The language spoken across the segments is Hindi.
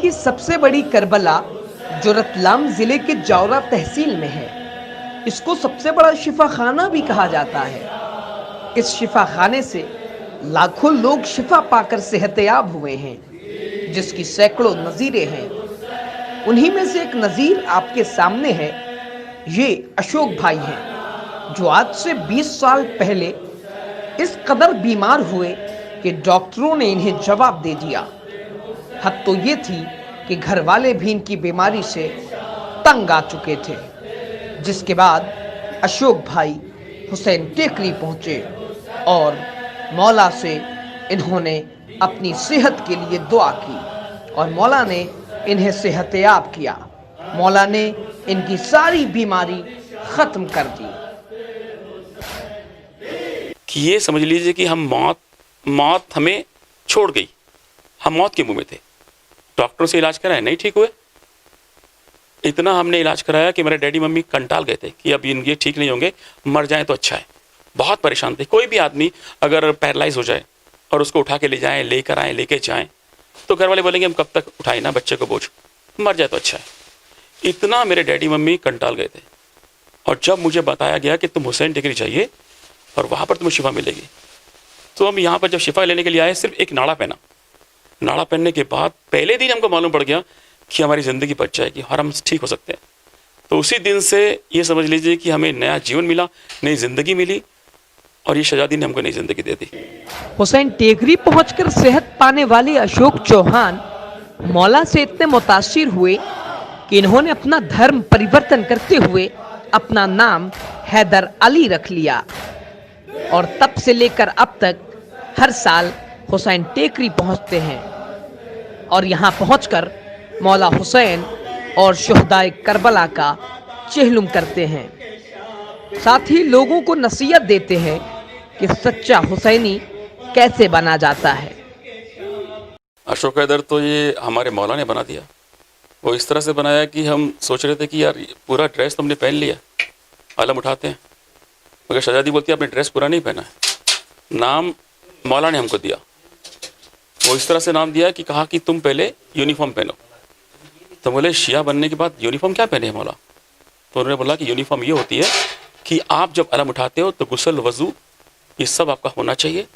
की सबसे बड़ी करबला जो रतलाम जिले के जौरा तहसील में है, इसको सबसे बड़ा शिफा खाना भी कहा जाता है। इस शिफा खाने से लाखों लोग शिफा पाकर सेहतयाब हुए हैं, जिसकी सैकड़ों नज़ीरें हैं। उन्हीं में से एक नज़ीर आपके सामने है। ये अशोक भाई हैं, जो आज से 20 साल पहले इस कदर बीमार हुए कि डॉक्टरों ने इन्हें जवाब दे दिया। हद तो ये थी कि घर वाले भी इनकी बीमारी से तंग आ चुके थे, जिसके बाद अशोक भाई हुसैन टेकरी पहुंचे और मौला से इन्होंने अपनी सेहत के लिए दुआ की और मौला ने इन्हें सेहतयाब किया। मौला ने इनकी सारी बीमारी खत्म कर दी। कि ये समझ लीजिए कि हम मौत हमें छोड़ गई, हम मौत के मुंह में थे। डॉक्टरों से इलाज कराया, नहीं ठीक हुए। इतना हमने इलाज कराया कि मेरे डैडी मम्मी कंटाल गए थे कि अब ये ठीक नहीं होंगे, मर जाएं तो अच्छा है। बहुत परेशान थे। कोई भी आदमी अगर पैरालाइज हो जाए और उसको उठा के ले जाएं, लेकर आएँ, लेके जाएं, तो घर वाले बोलेंगे हम कब तक उठाएं ना बच्चे को बोझ, मर जाए तो अच्छा है। इतना मेरे डैडी मम्मी कंटाल गए थे। और जब मुझे बताया गया कि तुम हुसैन टेकरी चाहिए और वहाँ पर तुम्हें शिफा मिलेगी, तो हम यहाँ पर जब शिफा लेने के लिए आए, सिर्फ एक नाड़ा पहना। नाड़ा पहनने के बाद पहले दिन हमको मालूम पड़ गया कि हमारी ज़िंदगी बच जाएगी और हम ठीक हो सकते हैं। तो उसी दिन से ये समझ लीजिए कि हमें नया जीवन मिला, नई ज़िंदगी मिली और ये शहजादी ने हमको नई ज़िंदगी दे दी। हुसैन टेकरी पहुंचकर सेहत पाने वाले अशोक चौहान मौला से इतने मुतासिर हुए कि इन्होंने अपना धर्म परिवर्तन करते हुए अपना नाम हैदर अली रख लिया और तब से लेकर अब तक हर साल हुसैन टेकरी पहुंचते हैं और यहां पहुंचकर मौला हुसैन और शुहदाए करबला का चेहलुम करते हैं। साथ ही लोगों को नसीहत देते हैं कि सच्चा हुसैनी कैसे बना जाता है। अशोक हैदर तो ये हमारे मौला ने बना दिया। वो इस तरह से बनाया कि हम सोच रहे थे कि यार पूरा ड्रेस तो हमने पहन लिया, आलम उठाते हैं, मगर शहजादी बोलती है आपने ड्रेस पूरा नहीं पहना है। नाम मौला ने हमको दिया। वो इस तरह से नाम दिया कि कहा कि तुम पहले यूनिफॉर्म पहनो। तो बोले शिया बनने के बाद यूनिफॉर्म क्या पहने मौला? तो उन्होंने बोला कि यूनिफॉर्म ये होती है कि आप जब अलम उठाते हो तो गुस्ल, वज़ू, ये सब आपका होना चाहिए।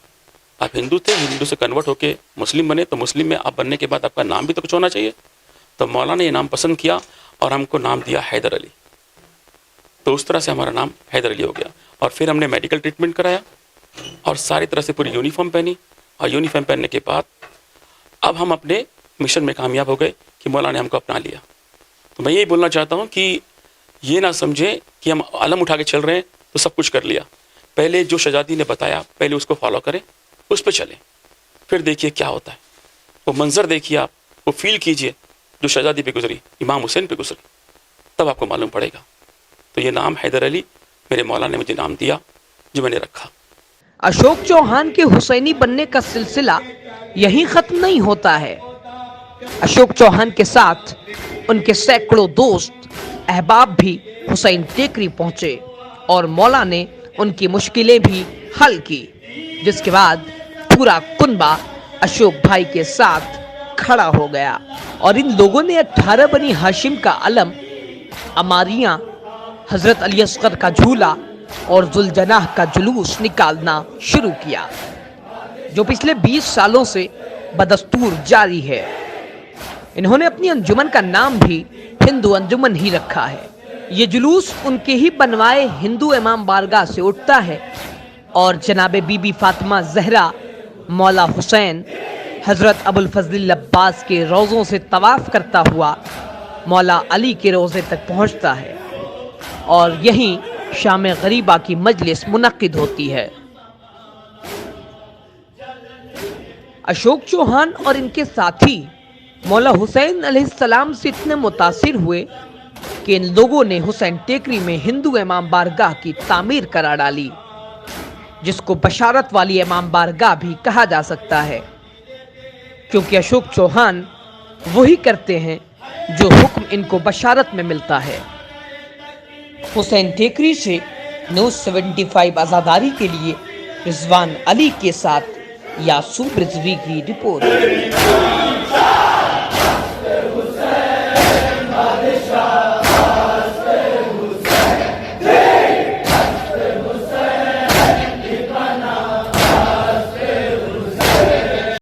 आप हिंदू थे, हिंदू से कन्वर्ट होके मुस्लिम बने, तो मुस्लिम में आप बनने के बाद आपका नाम भी तो कुछ होना चाहिए। तो मौला ने ये नाम पसंद किया और हमको नाम दिया हैदर अली। तो उस तरह से हमारा नाम हैदर अली हो गया। और फिर हमने मेडिकल ट्रीटमेंट कराया और सारी तरह से पूरी यूनिफॉर्म पहनी। और यूनिफॉर्म पहनने के बाद अब हम अपने मिशन में कामयाब हो गए कि मौला ने हमको अपना लिया। तो मैं यही बोलना चाहता हूँ कि ये ना समझें कि हम अलम उठा के चल रहे हैं तो सब कुछ कर लिया। पहले जो शहजादी ने बताया, पहले उसको फॉलो करें, उस पर चलें, फिर देखिए क्या होता है। वो मंजर देखिए, आप वो फील कीजिए जो शहजादी पे गुजरी, इमाम हुसैन पे गुजरी, तब आपको मालूम पड़ेगा। तो ये नाम हैदर अली मेरे मौला ने मुझे नाम दिया, जो मैंने रखा। अशोक चौहान के हुसैनी बनने का सिलसिला यहीं खत्म नहीं होता है। अशोक चौहान के साथ उनके सैकड़ों दोस्त अहबाब भी हुसैन टेकरी पहुंचे और मौला ने उनकी मुश्किलें भी हल की, जिसके बाद पूरा कुनबा अशोक भाई के साथ खड़ा हो गया और इन लोगों ने 18 बनी हाशिम का अलम, अमारियां, हजरत अली असगर का झूला और जुलजनाह का जुलूस निकालना शुरू किया, जो पिछले 20 सालों से बदस्तूर जारी है। इन्होंने अपनी अंजुमन का नाम भी हिंदू अंजुमन ही रखा है। ये जुलूस उनके ही बनवाए हिंदू इमाम बारगाह से उठता है और जनाबे बीबी फातिमा जहरा, मौला हुसैन, हजरत अबुल फजल अब्बास के रोज़ों से तवाफ करता हुआ मौला अली के रोज़े तक पहुंचता है और यहीं शाम गरीबा की मजलिस मुनक्किद होती है। अशोक चौहान और इनके साथी मौला हुसैन अलैहिस्सलाम से इतने मुतासिर हुए कि इन लोगों ने हुसैन टेकरी में हिंदू इमाम बारगाह की तामीर करा डाली, जिसको बशारत वाली इमाम बारगाह भी कहा जा सकता है, क्योंकि अशोक चौहान वही करते हैं जो हुक्म इनको बशारत में मिलता है। हुसैन टेकरी से न्यूज़ 75 आज़ादारी के लिए रिजवान अली के साथ यासूब रिजवी की रिपोर्ट।